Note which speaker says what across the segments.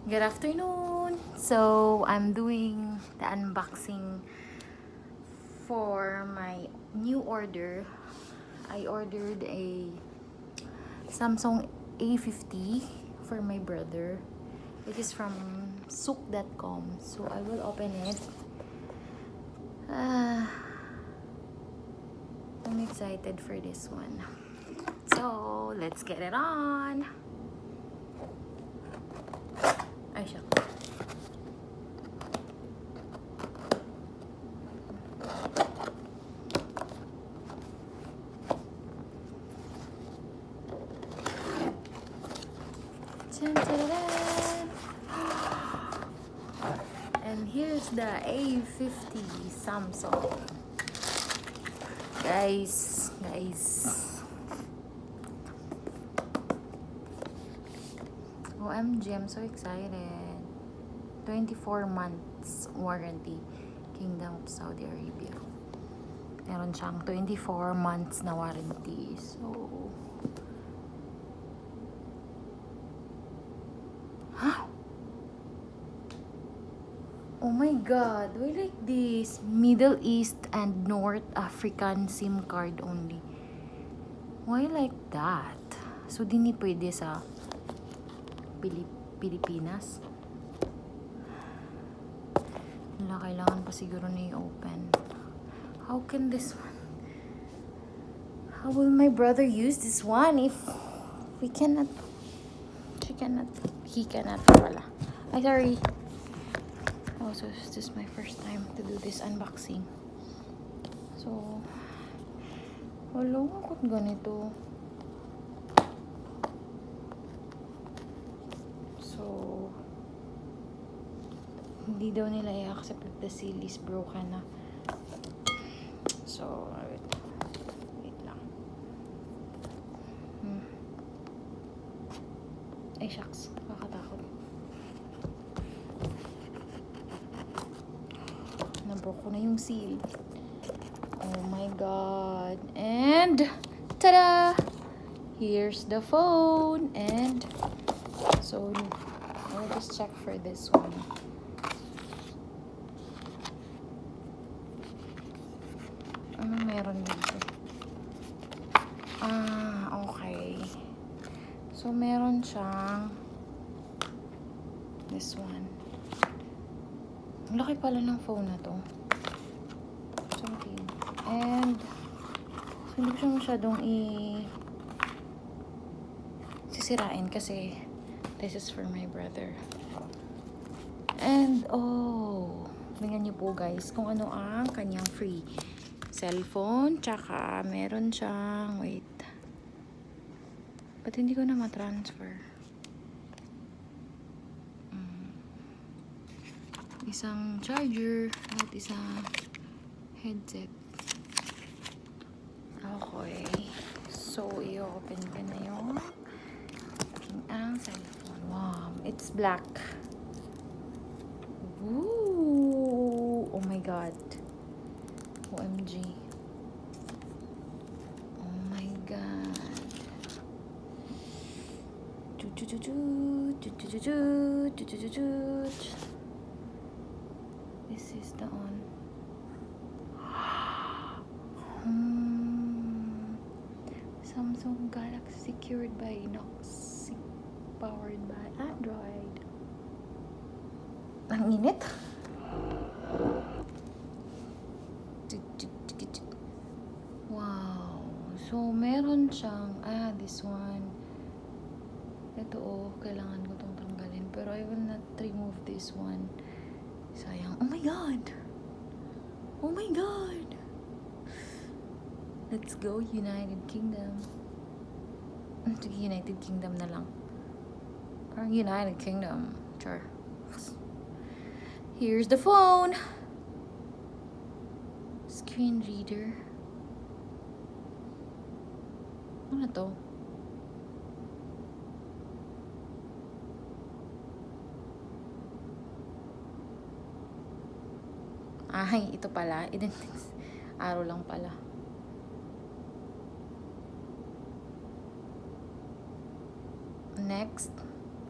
Speaker 1: Good afternoon. So, I'm doing the unboxing for my new order. I ordered a Samsung A50 for my brother. It is from souk.com. So, I will open it. I'm excited for this one. So, let's get it on. Ay, siya. And here's the A50 Samsung. Guys. OMG, I'm so excited. 24 months warranty. Kingdom of Saudi Arabia. Meron siyang 24 months na warranty. So, oh my god, why like this? Middle East and North African SIM card only. Why like that? So, di ni pwede sa Pilipinas. Wala, kailangan pa siguro na i-open. How can this one? How will my brother use this one if we cannot? She cannot. He cannot. Wala. Ay, sorry. Oh, so this is my first time to do this unboxing. So, wala akong ganito. So, hindi daw nila i-accept if the seal is broken na. So, wait lang. Ay, shucks. Kakatakot. Nabroke ko na yung seal. Oh my god. And, tada! Here's the phone. And, so, I'll just check for this one. Anong meron dito? Okay. So, meron siyang this one. Ang laki pala ng phone na to. Something. And, so, hindi ko siya masyadong sisirain kasi this is for my brother. And, tingnan niyo po guys kung ano ang kanyang free cellphone, tsaka meron siyang, wait, ba't hindi ko na matransfer? Isang charger at isang headset. Okay, so i-open ko na yung ang cellphone. Wow, it's black. Ooh, oh my god. OMG. Oh my god. This is the on. Samsung Galaxy secured by Inox, powered by Android. Ang init. Wow. So, meron siyang, this one. Ito, kailangan ko itong tanggalin. Pero I will not remove this one. Sayang. Oh my god! Oh my god! Let's go, United Kingdom. United Kingdom na lang. Parang United Kingdom. Sure. Here's the phone. Screen reader. Ano to? Ay, ito pala. Araw lang pala. Next.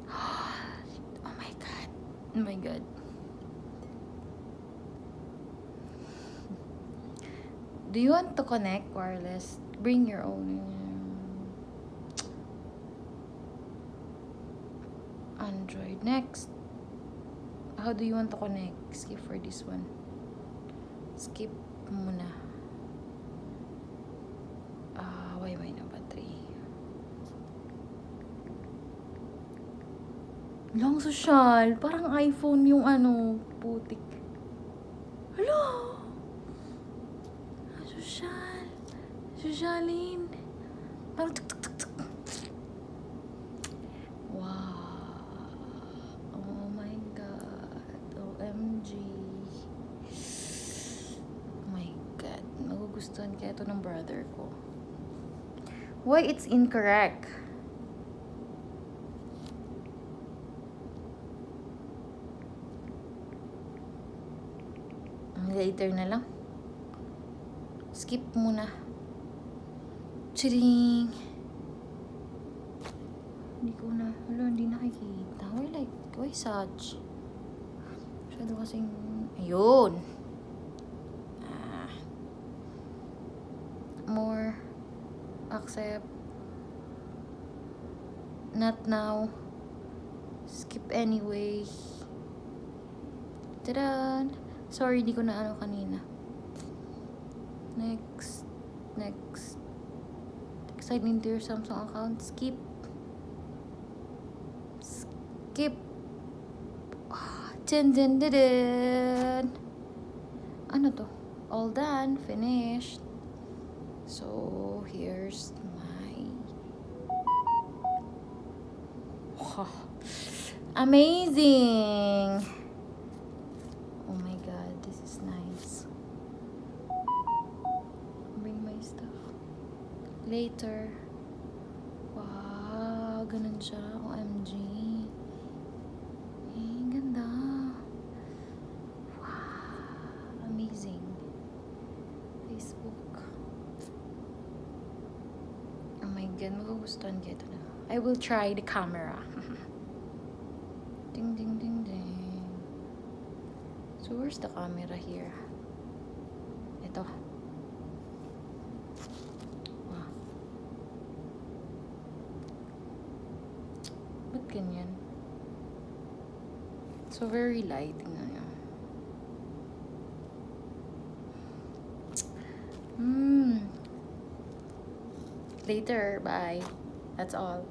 Speaker 1: Oh my god. Oh my God. Do you want to connect wireless? Bring your own. Android. Next. How do you want to connect? Skip for this one. Skip muna. Why na battery? Long social. Parang iPhone yung ano, putik. Hello! Social. Socialin. Parang tuk tuk tuk tuk. Wow. Oh my God. OMG. Oh my God. Magugustuhan kaya ito ng brother ko. Why it's incorrect? Later na lang. Skip muna. Chiring. Hindi ko na. Wala, hindi nakikita. Why such? Masyado kasing... Ayun. More. Accept. Not now. Skip anyway. Tada! Sorry, di ko na ano kanina. Next. Sign into your Samsung account. Skip. Dun. Ano to? All done. Finished. So, here's my... Wow. Amazing! Oh my God, this is nice. Bring my stuff. Later. Wow, ganun siya. OMG. Ganda. Wow, amazing. Facebook. Oh my God, magugustuhan ko ito na. I will try the camera. Ding, ding, ding, ding. So, where's the camera here? Ito. Wow. Ba't ganyan? So, very light. Tingnan nyo. Later. Bye. That's all.